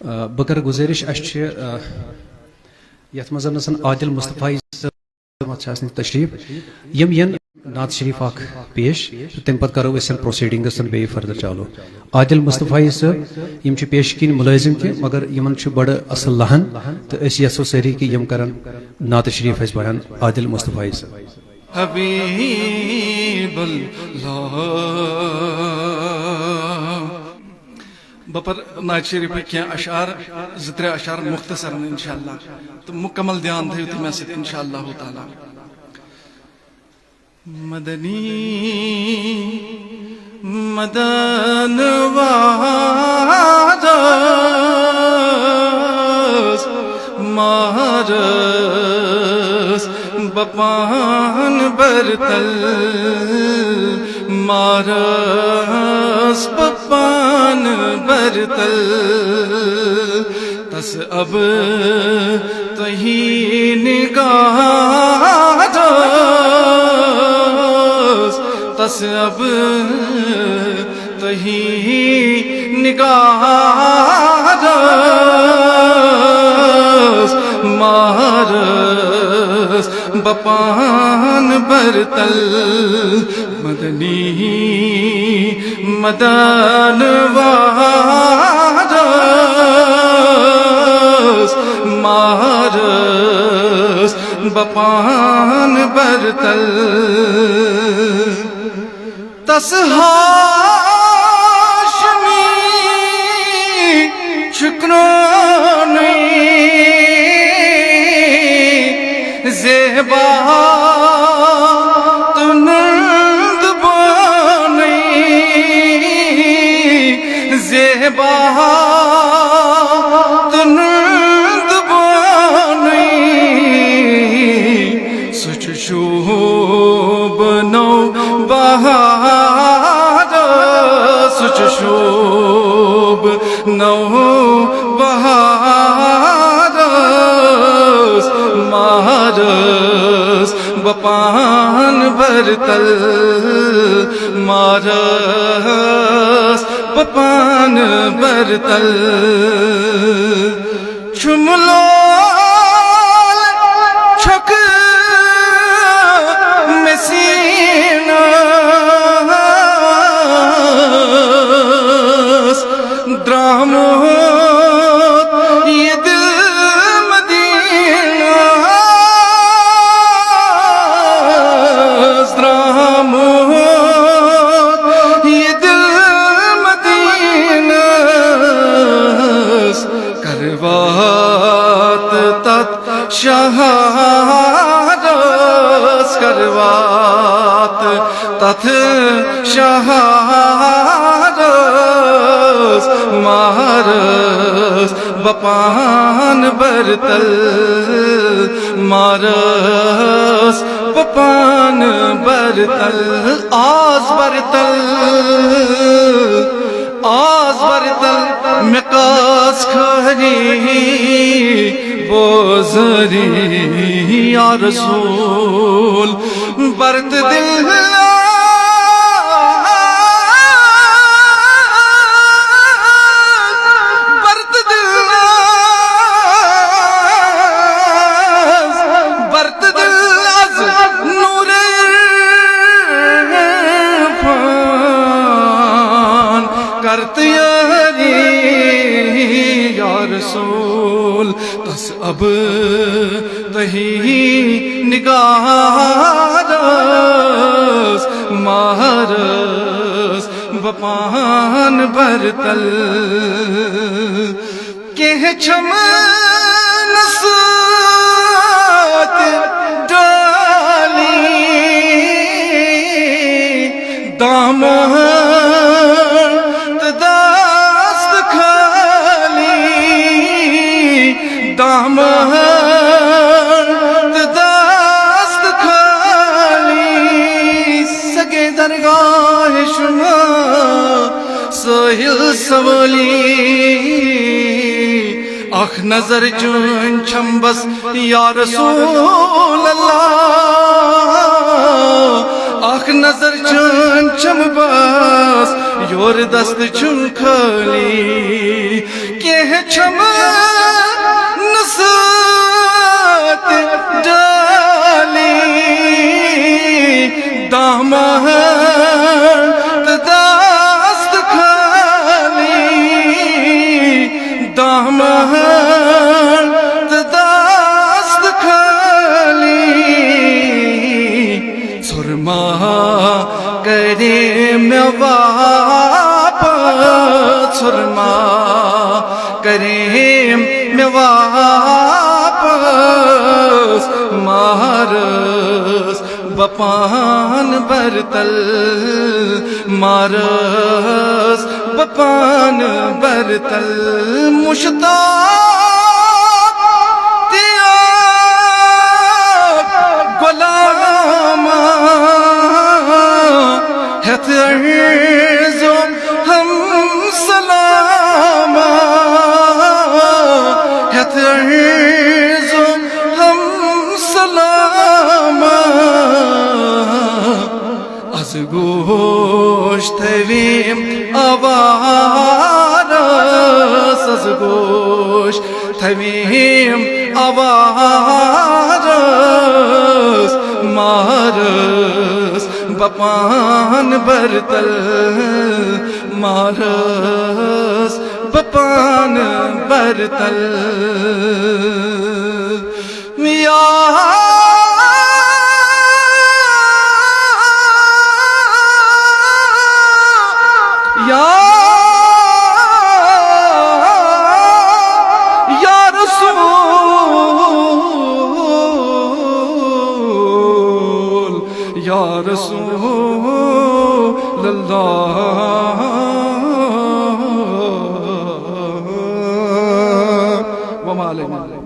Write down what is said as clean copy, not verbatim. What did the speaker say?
بکر گزارش یت مزن عادل مصطفی تشریف یم ین نعت شریف اخ پیش تم پتہ کرو اس پروسیڈنگس بی فردر چالو عادل مصطفی صاحب یم پیش کن ملازم تہ مگر یمن بڑ اصل لہن تو اس یسو ساری کہ یم کرن نعت شریف اس بیان عادل مصطفی صاحب حبیب اللہ بپر نعت شریف کی اشعار زتر اشعار مختصر انشاءاللہ تو مکمل دھیان دھیو تھی میں سے انشاءاللہ تعالی مدنی مدن وادس مارس بپان برتل مارس بپان برتل تس اب تہی نگاہ تس اب تہی نگاہ مارس بپان برتل مدنی مدن وارس مارس بپان برتل تس ہاشمی شکرانی زیبا تنند بانی زیبا تنند بانی سچ شوب نو بہار سچ شوب نو بہار مارس بپان برتل مارس بپان برتل چملو چھک مسینہ درامو یہ دل مدینہ درامو یہ دل مدینہ کروات تت شہارس کروات تت شہارس مارس بپان برتل مارس بپان برتل آز برتل مقاس کھری بوزری یا رسول برت دل رسول تس اب تہی نگاہ مارس بپان برتل کہ چھم نسات ڈالی دامن دست خالی سگے درگاہ شما ساحل سوالی آخ نظر چون چھم بس یا رسول اللہ آخ نظر چون چھم بس یور دست چھم خالی کہ چھم نسات ڈالی دامن دست خالی دامن دست خالی سرما کرے میں واپس سرما کرے میں واپس مارس بپان برتل مارس بپان برتل مشتاق تیا غلام ہتھ عرضو ہم سلام ہتھ عرضو ہم سلام از گوشت ویم آوارس از گوشت ویم آوارس مارس بپان برتل مارس بپان برتل یا رسول اللہ وما علینا